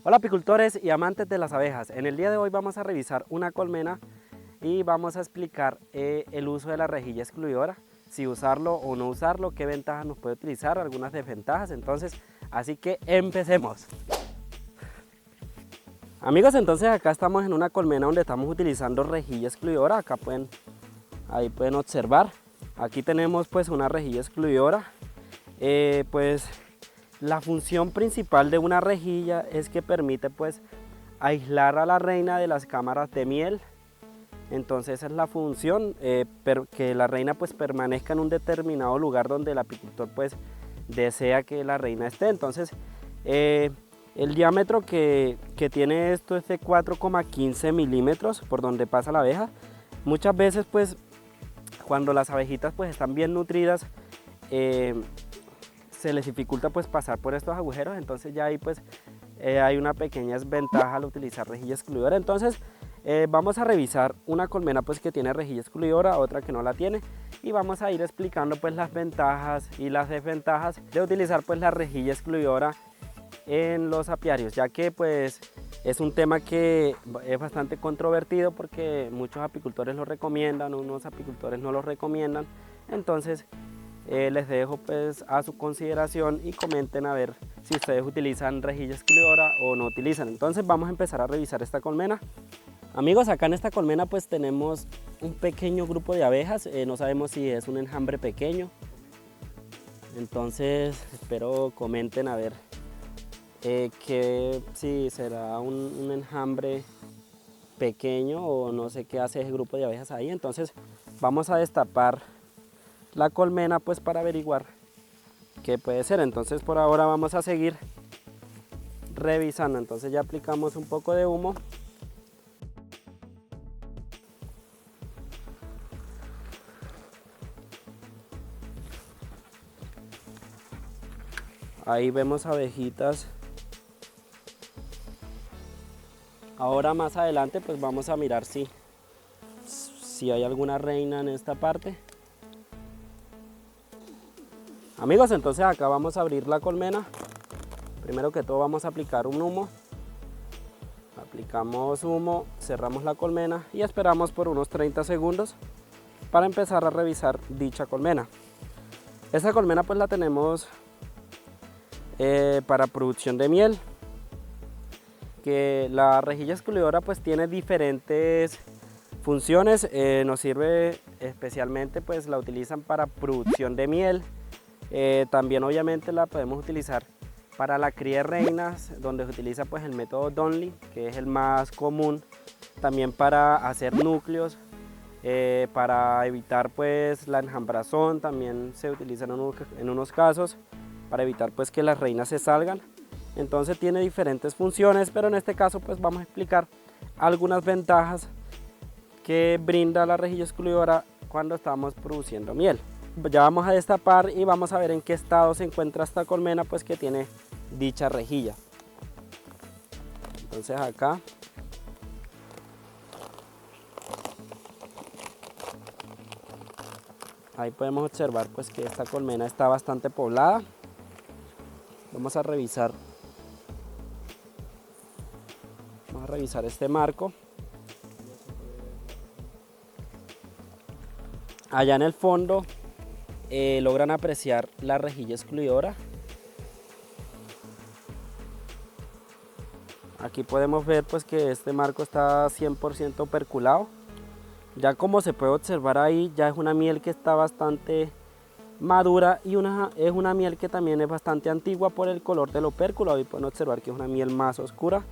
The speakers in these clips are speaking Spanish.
Hola apicultores y amantes de las abejas. En el día de hoy vamos a revisar una colmena y vamos a explicar el uso de la rejilla excluidora, si usarlo o no usarlo, qué ventajas nos puede utilizar, algunas desventajas. Entonces, así que empecemos. Amigos, entonces acá estamos en una colmena donde estamos utilizando rejilla excluidora. Ahí pueden observar. Aquí tenemos pues una rejilla excluidora. Pues la función principal de una rejilla es que permite pues aislar a la reina de las cámaras de miel. Entonces esa es la función, que la reina pues permanezca en un determinado lugar donde el apicultor pues desea que la reina esté. Entonces el diámetro que tiene esto es de 4,15 milímetros por donde pasa la abeja. Muchas veces pues cuando las abejitas pues están bien nutridas, se les dificulta pues pasar por estos agujeros. Entonces ya ahí pues hay una pequeña desventaja al utilizar rejilla excluidora. Entonces vamos a revisar una colmena pues que tiene rejilla excluidora, otra que no la tiene, y vamos a ir explicando pues las ventajas y las desventajas de utilizar pues la rejilla excluidora en los apiarios, ya que pues es un tema que es bastante controvertido porque muchos apicultores lo recomiendan, unos apicultores no lo recomiendan. Entonces les dejo pues a su consideración y comenten a ver si ustedes utilizan rejilla excluidora o no utilizan. Entonces vamos a empezar a revisar esta colmena. Amigos, acá en esta colmena pues tenemos un pequeño grupo de abejas. No sabemos si es un enjambre pequeño. Entonces espero comenten a ver si será un enjambre pequeño o no sé qué hace ese grupo de abejas ahí. Entonces vamos a destapar la colmena pues para averiguar qué puede ser. Entonces por ahora vamos a seguir revisando. Entonces ya aplicamos un poco de humo. Ahí vemos abejitas. Ahora más adelante pues vamos a mirar si hay alguna reina en esta parte. Amigos, entonces acá vamos a abrir la colmena. Primero que todo vamos a aplicar un humo. Aplicamos humo, cerramos la colmena y esperamos por unos 30 segundos para empezar a revisar dicha colmena. Esta colmena pues la tenemos para producción de miel, que la rejilla excluidora pues tiene diferentes funciones. Nos sirve especialmente, pues la utilizan para producción de miel. También obviamente la podemos utilizar para la cría de reinas, donde se utiliza pues el método Donnelly, que es el más común. También para hacer núcleos, para evitar pues la enjambrazón, también se utiliza en unos casos para evitar pues que las reinas se salgan. Entonces tiene diferentes funciones, pero en este caso pues vamos a explicar algunas ventajas que brinda la rejilla excluidora cuando estamos produciendo miel. Ya vamos a destapar y vamos a ver en qué estado se encuentra esta colmena pues que tiene dicha rejilla. Entonces acá ahí podemos observar pues que esta colmena está bastante poblada. Vamos a revisar este marco. Allá en el fondo logran apreciar la rejilla excluidora. Aquí podemos ver pues que este marco está 100% perculado. Ya como se puede observar ahí, ya es una miel que está bastante madura y es una miel que también es bastante antigua por el color del opérculo. Ahí pueden observar que es una miel más oscura.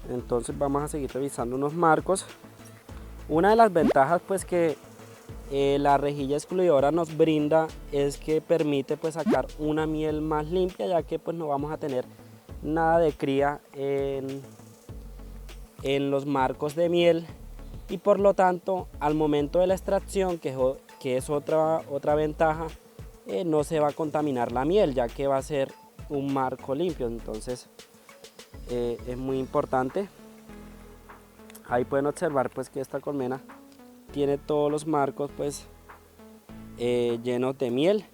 Entonces vamos a seguir revisando unos marcos. Una de las ventajas pues que la rejilla excluidora nos brinda es que permite pues sacar una miel más limpia, ya que pues no vamos a tener nada de cría en los marcos de miel, y por lo tanto al momento de la extracción, que es otra ventaja, no se va a contaminar la miel, ya que va a ser un marco limpio. Entonces es muy importante. Ahí pueden observar pues que esta colmena tiene todos los marcos pues llenos de miel.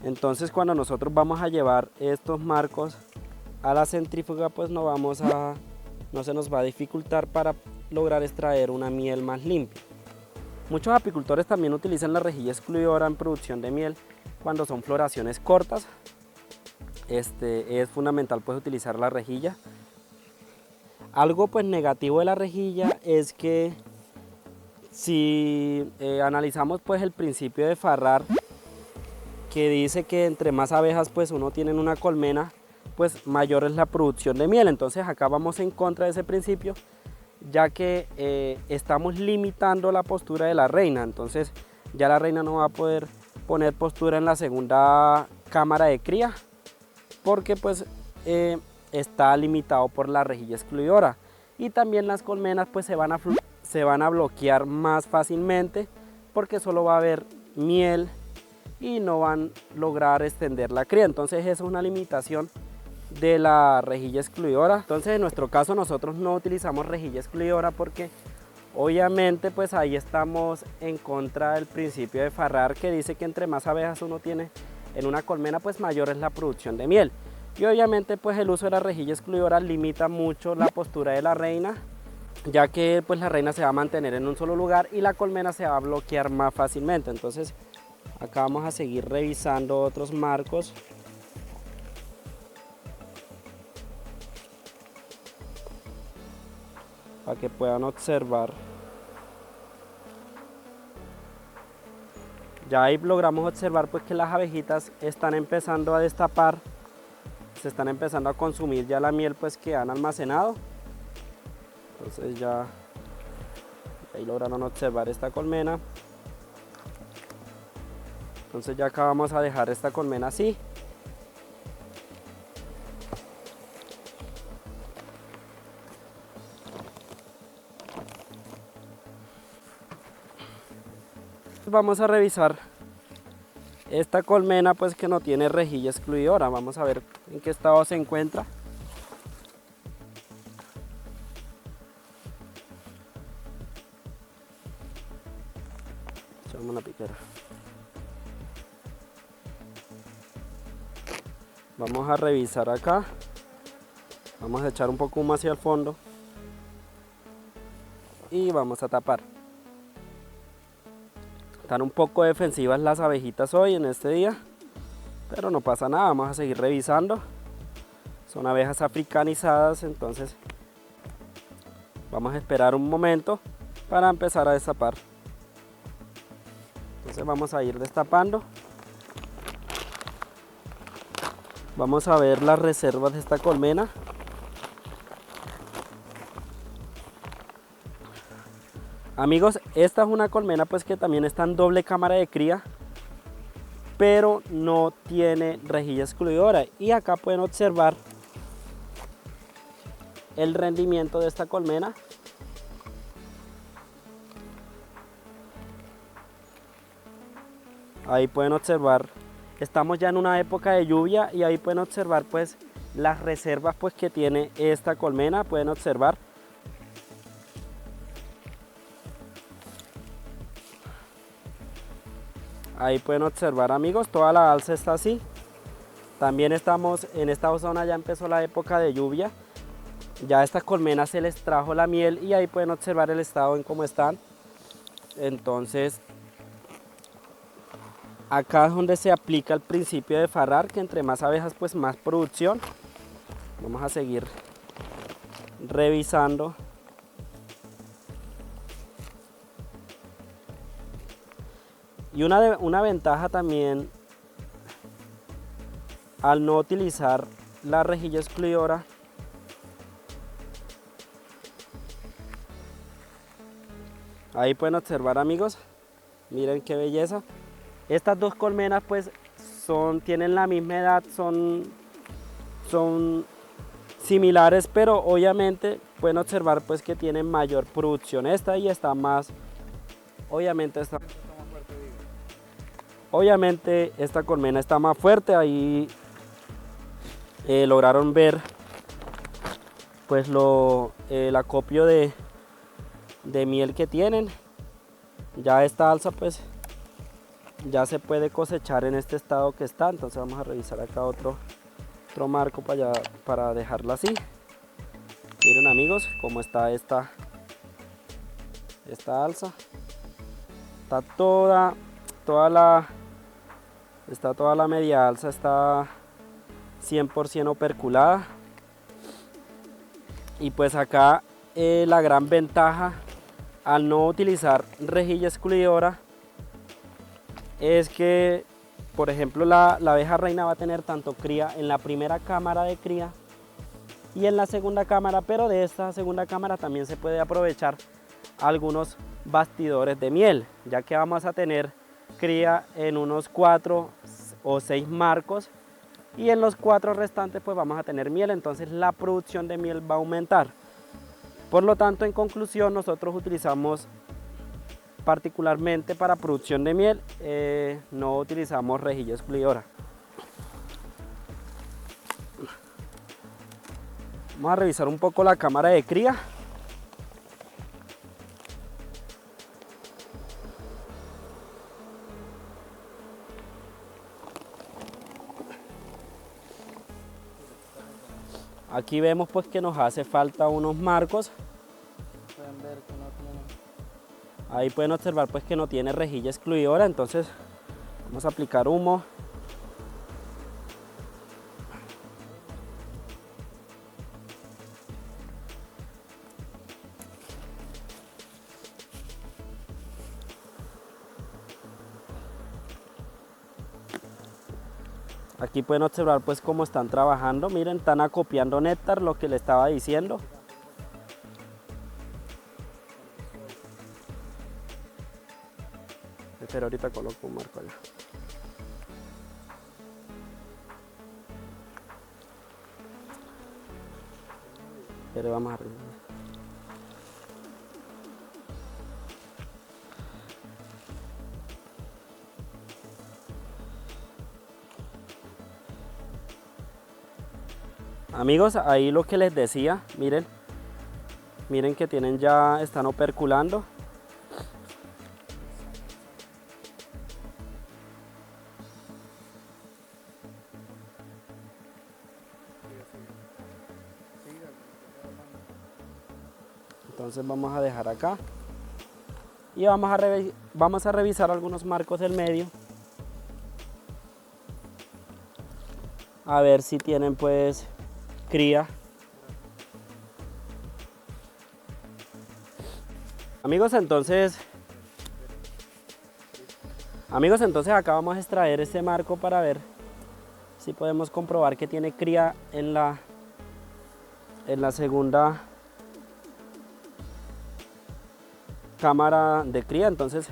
Entonces cuando nosotros vamos a llevar estos marcos a la centrífuga, pues no se nos va a dificultar para lograr extraer una miel más limpia. Muchos apicultores también utilizan la rejilla excluidora en producción de miel cuando son floraciones cortas. Es fundamental pues utilizar la rejilla. Algo pues negativo de la rejilla es que si analizamos pues el principio de Farrar, que dice que entre más abejas pues uno tiene en una colmena, pues mayor es la producción de miel. Entonces acá vamos en contra de ese principio, ya que estamos limitando la postura de la reina. Entonces ya la reina no va a poder poner postura en la segunda cámara de cría, porque pues está limitado por la rejilla excluidora. Y también las colmenas pues se van a bloquear más fácilmente, porque solo va a haber miel y no van a lograr extender la cría. Entonces esa es una limitación de la rejilla excluidora. Entonces en nuestro caso nosotros no utilizamos rejilla excluidora porque obviamente pues ahí estamos en contra del principio de Farrar, que dice que entre más abejas uno tiene en una colmena, pues mayor es la producción de miel. Y obviamente pues el uso de la rejilla excluidora limita mucho la postura de la reina, ya que pues la reina se va a mantener en un solo lugar y la colmena se va a bloquear más fácilmente. Entonces acá vamos a seguir revisando otros marcos. Para que puedan observar. Ya ahí logramos observar pues que las abejitas están empezando a destapar, se están empezando a consumir ya la miel pues que han almacenado. Entonces ya ahí lograron observar esta colmena. Entonces ya acá vamos a dejar esta colmena así. Vamos a revisar esta colmena pues que no tiene rejilla excluidora. Vamos a ver en qué estado se encuentra. Echamos una piquera. Vamos a revisar acá. Vamos a echar un poco más hacia el fondo y vamos a tapar. Están un poco defensivas las abejitas hoy en este día, pero no pasa nada, vamos a seguir revisando. Son abejas africanizadas, entonces vamos a esperar un momento para empezar a destapar. Entonces vamos a ir destapando. Vamos a ver las reservas de esta colmena. Amigos, esta es una colmena pues que también está en doble cámara de cría, pero no tiene rejilla excluidora. Y acá pueden observar el rendimiento de esta colmena. Ahí pueden observar, estamos ya en una época de lluvia y ahí pueden observar pues las reservas pues que tiene esta colmena. Pueden observar. Ahí pueden observar, amigos, toda la alza está así. También estamos en esta zona, ya empezó la época de lluvia. Ya a estas colmenas se les trajo la miel y ahí pueden observar el estado en cómo están. Entonces, acá es donde se aplica el principio de Farrar, que entre más abejas pues más producción. Vamos a seguir revisando. Y una ventaja también al no utilizar la rejilla excluidora ahí pueden observar, amigos, miren qué belleza. Estas dos colmenas pues tienen la misma edad, son similares, pero obviamente pueden observar pues que tienen mayor producción. Esta y está más, obviamente esta colmena está más fuerte. Ahí lograron ver pues el acopio de miel que tienen. Ya esta alza pues ya se puede cosechar en este estado que está. Entonces vamos a revisar acá otro marco para dejarla así. Miren amigos cómo está esta alza. Está toda la media alza, está 100% operculada. Y pues acá la gran ventaja al no utilizar rejilla excluidora es que, por ejemplo, la abeja reina va a tener tanto cría en la primera cámara de cría y en la segunda cámara, pero de esta segunda cámara también se puede aprovechar algunos bastidores de miel, ya que vamos a tener cría en unos 4 o 6 marcos y en los 4 restantes pues vamos a tener miel, entonces la producción de miel va a aumentar. Por lo tanto, en conclusión, nosotros utilizamos particularmente para producción de miel, no utilizamos rejilla excluidora. Vamos a revisar un poco la cámara de cría. Aquí vemos pues que nos hace falta unos marcos. Pueden ver que no tiene. Ahí pueden observar pues que no tiene rejilla excluidora, entonces vamos a aplicar humo. Aquí pueden observar pues cómo están trabajando, miren, están acopiando néctar, lo que le estaba diciendo. Pero ahorita coloco un marco allá. Pero vamos a revisar. Amigos, ahí lo que les decía, miren que están operculando. Entonces vamos a dejar acá y vamos a revisar algunos marcos del medio a ver si tienen pues cría. Amigos, entonces acá vamos a extraer este marco para ver si podemos comprobar que tiene cría en la segunda cámara de cría. Entonces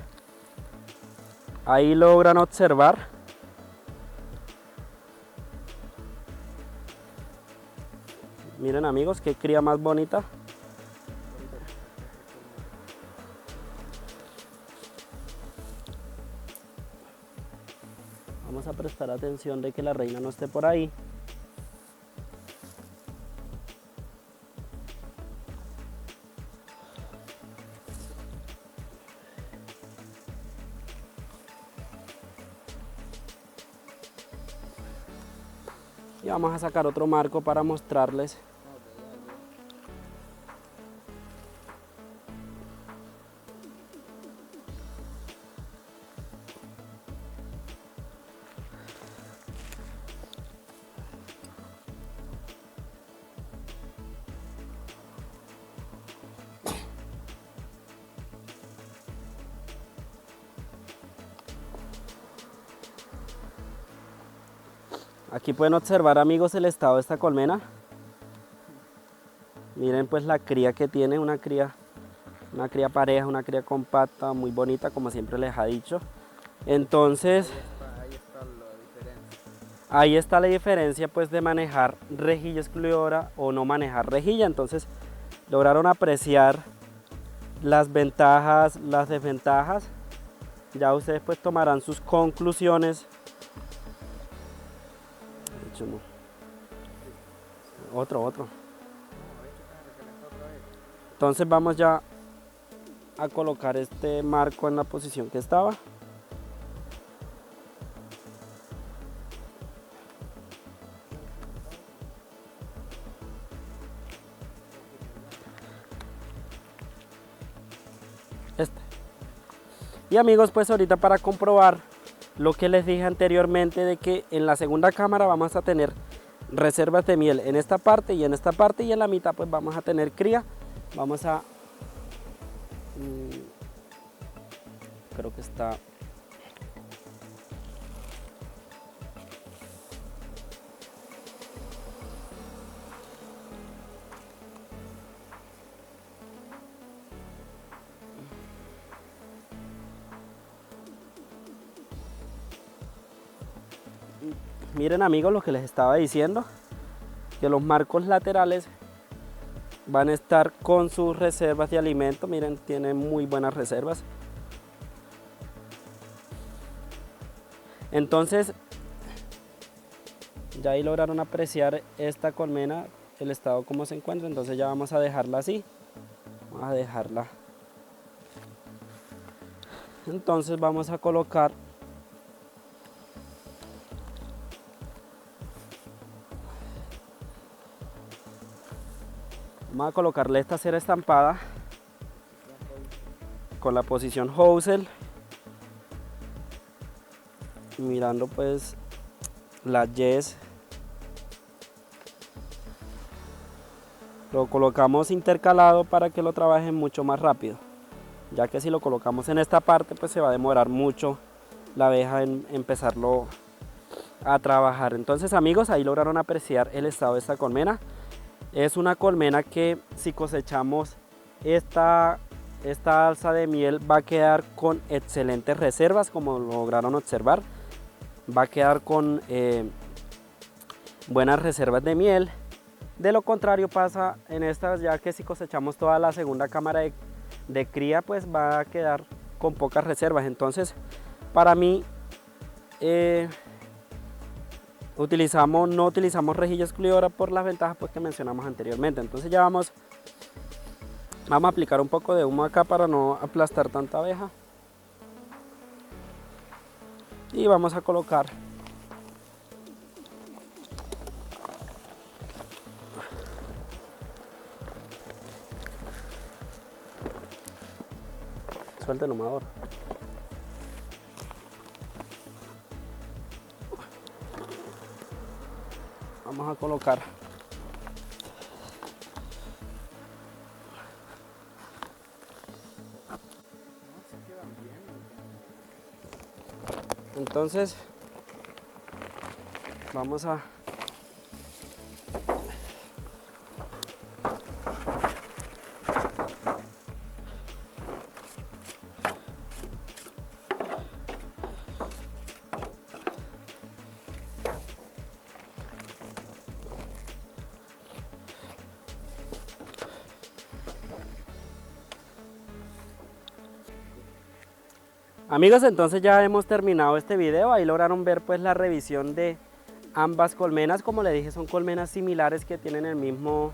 ahí logran observar miren amigos qué cría más bonita. Vamos a prestar atención de que la reina no esté por ahí. Y vamos a sacar otro marco para mostrarles. Aquí pueden observar amigos el estado de esta colmena. Miren pues la cría que tiene, una cría pareja, una cría compacta, muy bonita como siempre les ha dicho. Entonces ahí está la diferencia pues de manejar rejilla excluidora o no manejar rejilla. Entonces lograron apreciar las ventajas, las desventajas. Ya ustedes pues tomarán sus conclusiones. Otro. Entonces vamos ya a colocar este marco en la posición que estaba. Y amigos, pues ahorita para comprobar lo que les dije anteriormente de que en la segunda cámara vamos a tener reservas de miel en esta parte y en esta parte, y en la mitad pues vamos a tener cría. Vamos a creo que está miren amigos lo que les estaba diciendo, que los marcos laterales van a estar con sus reservas de alimento. Miren, tienen muy buenas reservas. Entonces ya ahí lograron apreciar esta colmena, el estado como se encuentra. Entonces ya vamos a dejarla así, vamos a dejarla. Entonces vamos a colocar colocarle esta cera estampada con la posición Housel, mirando pues la yes. Lo colocamos intercalado para que lo trabajen mucho más rápido, ya que si lo colocamos en esta parte pues se va a demorar mucho la abeja en empezarlo a trabajar. Entonces amigos, ahí lograron apreciar el estado de esta colmena. Es una colmena que si cosechamos esta alza de miel va a quedar con excelentes reservas, como lograron observar. Va a quedar con buenas reservas de miel. De lo contrario pasa en estas, ya que si cosechamos toda la segunda cámara de cría pues va a quedar con pocas reservas. Entonces para mí no utilizamos rejilla excluidora por las ventajas pues que mencionamos anteriormente. Entonces ya vamos a aplicar un poco de humo acá para no aplastar tanta abeja, y vamos a colocar suelta el humador. Vamos a colocar entonces vamos a amigos, entonces ya hemos terminado este video. Ahí lograron ver pues la revisión de ambas colmenas. Como les dije, son colmenas similares que tienen el mismo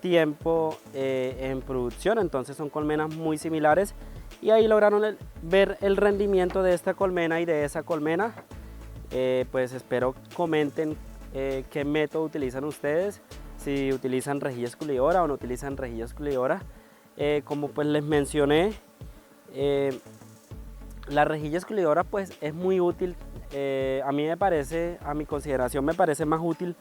tiempo en producción, entonces son colmenas muy similares, y ahí lograron ver el rendimiento de esta colmena y de esa colmena. Pues espero comenten qué método utilizan ustedes, si utilizan rejilla excluidora o no utilizan rejilla excluidora. Como pues les mencioné, la rejilla excluidora pues es muy útil. A mí me parece, a mi consideración me parece más útil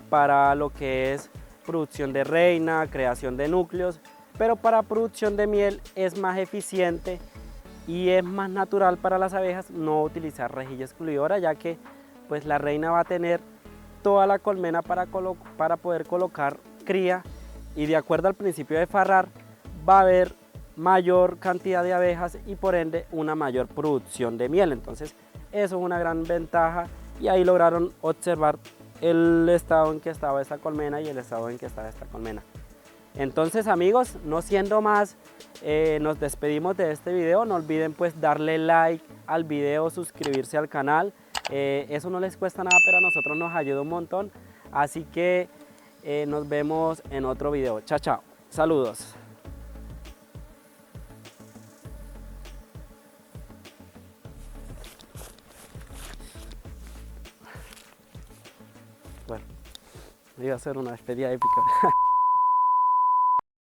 para lo que es producción de reina, creación de núcleos, pero para producción de miel es más eficiente y es más natural para las abejas no utilizar rejilla excluidora, ya que pues la reina va a tener toda la colmena para poder colocar cría, y de acuerdo al principio de Farrar va a haber mayor cantidad de abejas y por ende una mayor producción de miel. Entonces eso es una gran ventaja, y ahí lograron observar el estado en que estaba esta colmena y el estado en que está esta colmena. Entonces amigos, no siendo más, nos despedimos de este video. No olviden pues darle like al video, suscribirse al canal. Eso no les cuesta nada, pero a nosotros nos ayuda un montón. Así que nos vemos en otro video. Chao, chao. Saludos. Bueno, iba a ser una despedida épica.